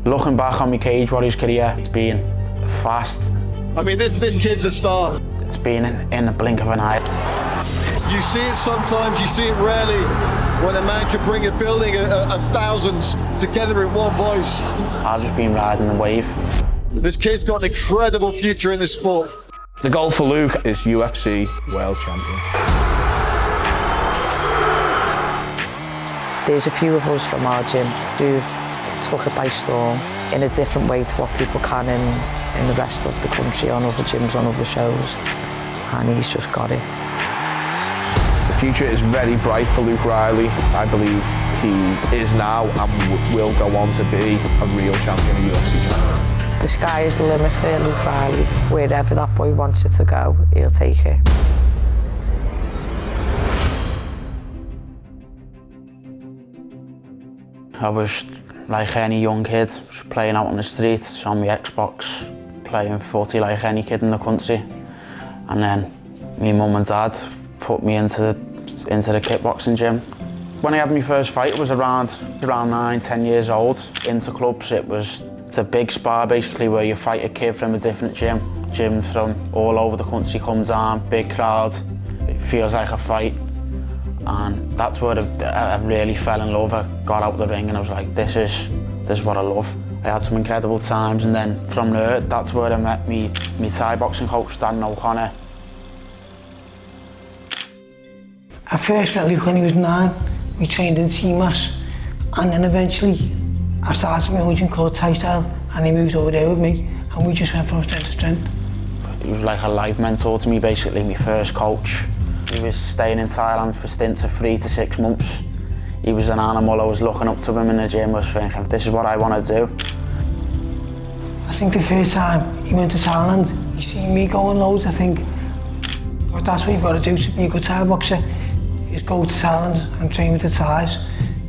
Looking back on my Cage Warriors career, it's been fast. I mean, this kid's a star. It's been in the blink of an eye. You see it sometimes, you see it rarely, when a man can bring a building of thousands together in one voice. I've just been riding the wave. This kid's got an incredible future in this sport. The goal for Luke is UFC World Champion. There's a few of us from our gym who've took it by storm in a different way to what people can in the rest of the country, on other gyms, on other shows, and he's just got it. The future is very bright for Luke Riley. I believe he is now and will go on to be a real champion, a UFC champion. The sky is the limit for Luke Riley. Wherever that boy wants it to go, he'll take it. I was like any young kid, just playing out on the streets, on my Xbox, playing footy like any kid in the country. And then my mum and dad put me into the kickboxing gym. When I had my first fight, it was around 9, 10 years old. Into clubs, it's a big spar basically where you fight a kid from a different gym. Gyms from all over the country come down, big crowd. It feels like a fight. And that's where I really fell in love. I got out the ring and I was like, this is what I love. I had some incredible times, and then from there, that's where I met me Thai boxing coach, Conor. I first met Luke when he was 9. We trained in TMAS, and then eventually I started my own gym called Thai Style, and he moved over there with me, and we just went from strength to strength. He was like a life mentor to me, basically, my first coach. He was staying in Thailand for stints of 3 to 6 months. He was an animal. I was looking up to him in the gym. I was thinking, this is what I want to do. I think the first time he went to Thailand, he seen me going loads, I think. Because that's what you've got to do to be a good Thai boxer, is go to Thailand and train with the Thais.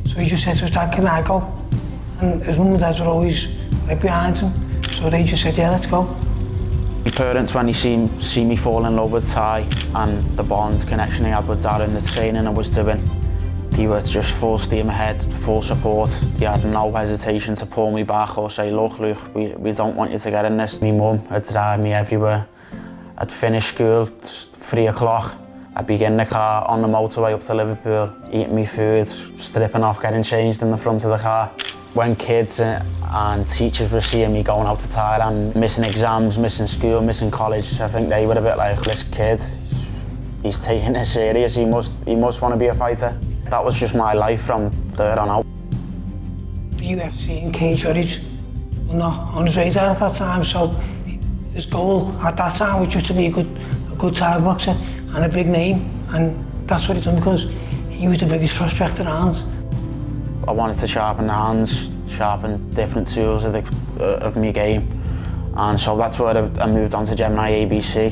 So he just said to us, Dad, can I go? And his mum and dad were always right behind him. So they just said, yeah, let's go. My parents, when they see me fall in love with Thai and the bond connection they had with Dad and the training I was doing, they were just full steam ahead, full support. They had no hesitation to pull me back or say, look, Luke, we don't want you to get in this. My mum would drive me everywhere. I'd finish school, 3 o'clock. I'd be in the car on the motorway up to Liverpool, eating my food, stripping off, getting changed in the front of the car. When kids and teachers were seeing me going out to Thailand, missing exams, missing school, missing college, I think they were a bit like, this kid, he's taking it serious, he must want to be a fighter. That was just my life from there on out. The UFC and Cage Warriors were not on his radar at that time, so his goal at that time was just to be a good Thai boxer and a big name, and that's what he done because he was the biggest prospect around. I wanted to sharpen the hands, sharpen different tools of my game, and so that's where I moved on to Gemini ABC.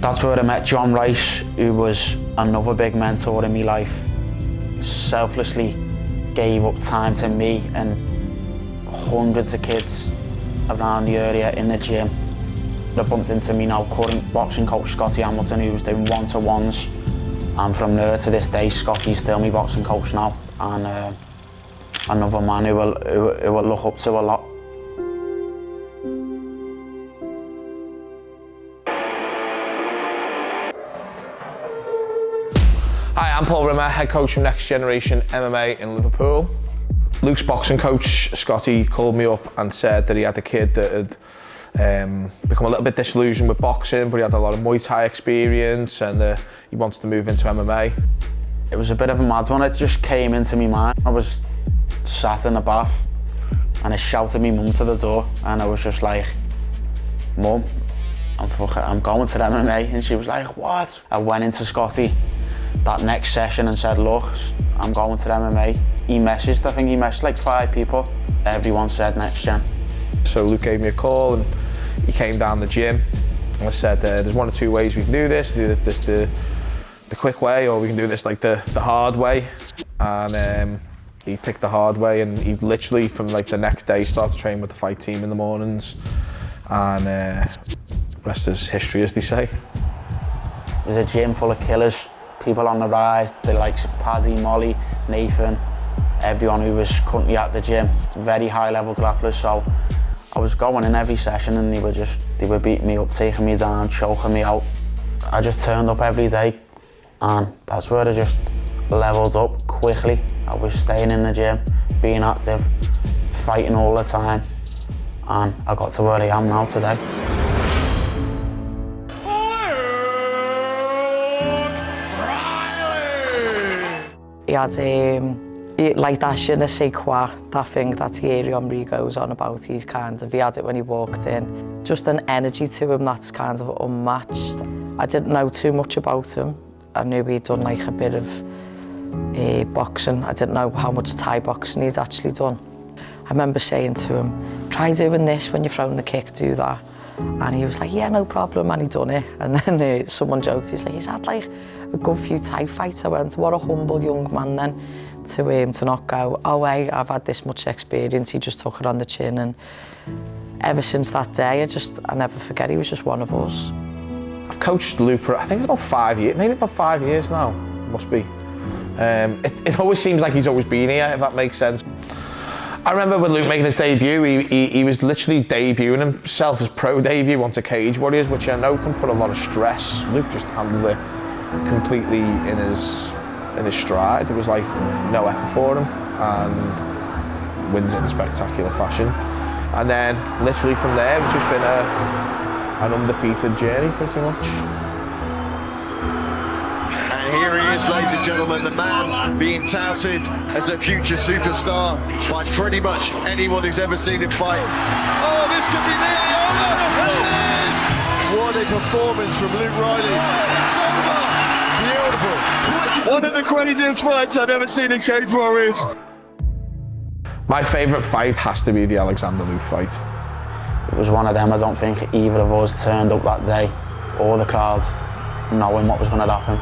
That's where I met John Rice, who was another big mentor in my life. Selflessly gave up time to me and hundreds of kids around the area in the gym. I bumped into me now current boxing coach Scotty Hamilton, who was doing one-to-ones, and from there to this day Scotty's still my boxing coach now, and another man who will look up to a lot. Hi, I'm Paul Rimmer, head coach from Next Generation MMA in Liverpool. Luke's boxing coach, Scotty, called me up and said that he had a kid that had become a little bit disillusioned with boxing, but he had a lot of Muay Thai experience and he wanted to move into MMA. It was a bit of a mad one. It just came into my mind. I was sat in the bath and I shouted my mum to the door, and I was just like, Mum, I'm going to the MMA. And she was like, what? I went into Scotty that next session and said, look, I'm going to the MMA. I think he messaged like 5 people. Everyone said Next Gen. So Luke gave me a call and he came down the gym and I said, there's 1 or 2 ways we can do this. We can do this the quick way, or we can do this like the hard way. And he picked the hard way, and he literally from like the next day started training with the fight team in the mornings, and rest is history, as they say. There's a gym full of killers, people on the rise, they like Paddy, Molly, Nathan, everyone who was currently at the gym, very high level grapplers, so I was going in every session and they were beating me up, taking me down, choking me out. I just turned up every day and that's where I just leveled up quickly. I was staying in the gym, being active, fighting all the time, and I got to where I am now today. He had like that je ne sais quoi, that thing that Thierry Henry goes on about. He had it when he walked in. Just an energy to him that's kind of unmatched. I didn't know too much about him. I knew he'd done like a bit of boxing. I didn't know how much Thai boxing he'd actually done. I remember saying to him, try doing this when you're throwing the kick, do that. And he was like, yeah, no problem, and he done it. And then someone joked, he's had like a good few Thai fights. I went, what a humble young man then, to not go, oh hey, I've had this much experience. He just took it on the chin, and ever since that day, I never forget, he was just one of us. I've coached Luke for, I think it's about 5 years, maybe about 5 years now, must be. It always seems like he's always been here, if that makes sense. I remember when Luke making his debut, he was literally debuting himself his pro debut onto Cage Warriors, which I know can put a lot of stress. Luke just handled it completely in his stride. There was like no effort for him, and wins it in spectacular fashion. And then literally from there, it's just been an undefeated journey pretty much. And here he is, ladies and gentlemen, the man being touted as a future superstar by pretty much anyone who's ever seen him fight. Oh, this could be nearly over! It is! What a performance from Luke Riley. It's over! Beautiful. One of the craziest fights I've ever seen in Cage Warriors. My favourite fight has to be the Alexander Luke fight. It was one of them. I don't think either of us turned up that day, or the crowd, knowing what was going to happen.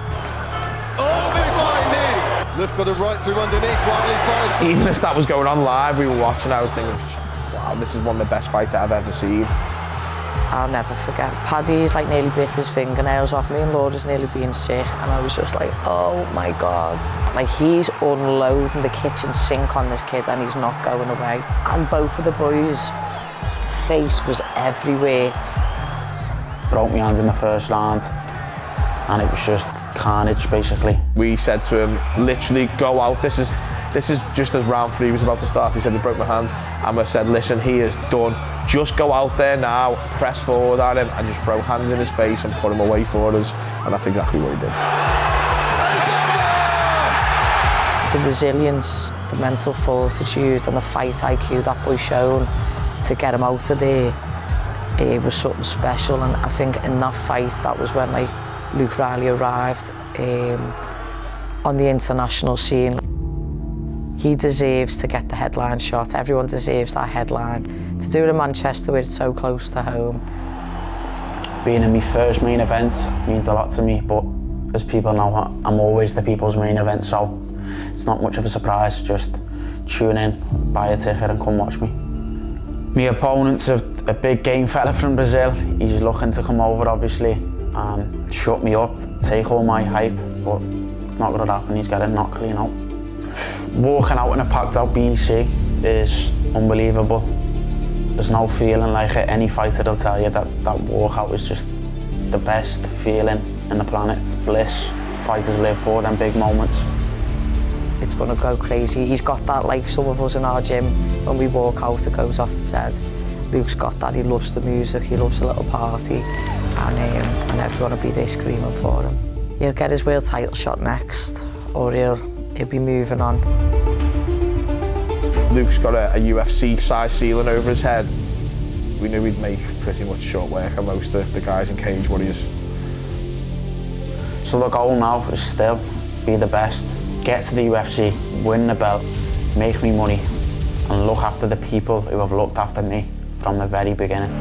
Oh, big right knee! Luke got it right through underneath, Riley fired. Even as that was going on live, we were watching, I was thinking, wow, this is one of the best fights I've ever seen. I'll never forget. Paddy's like nearly bit his fingernails off me, and Laura's nearly being sick, and I was just like, oh my God. Like, he's unloading the kitchen sink on this kid and he's not going away. And both of the boys' face was everywhere. Broke my hands in the first round, and it was just carnage, basically. We said to him, literally, go out. This is just as round 3 was about to start. He said he broke my hand, and we said, listen, he is done. Just go out there now, press forward at him, and just throw hands in his face and put him away for us. And that's exactly what he did. The resilience, the mental fortitude, and the fight IQ that boy shown to get him out of there, it was something special. And I think in that fight, that was when like Luke Riley arrived on the international scene. He deserves to get the headline shot. Everyone deserves that headline. To do it in Manchester where it's so close to home. Being in my first main event means a lot to me, but as people know, I'm always the people's main event, so it's not much of a surprise. Just tune in, buy a ticket and come watch me. My opponent's a big game fella from Brazil. He's looking to come over, obviously, and shut me up, take all my hype, but it's not going to happen. He's got to knock clean out. Walking out in a packed out BC is unbelievable. There's no feeling like it. Any fighter will tell you that walkout is just the best feeling in the planet. It's bliss. Fighters live for them big moments. It's gonna go crazy. He's got that, like some of us in our gym, when we walk out, it goes off its head. Luke's got that. He loves the music, he loves a little party, and everyone will be there screaming for him. He'll get his world title shot next, or he'll be moving on. Luke's got a UFC size ceiling over his head. We knew he'd make pretty much short work of most of the guys in Cage Warriors. So the goal now is still be the best, get to the UFC, win the belt, make me money, and look after the people who have looked after me from the very beginning.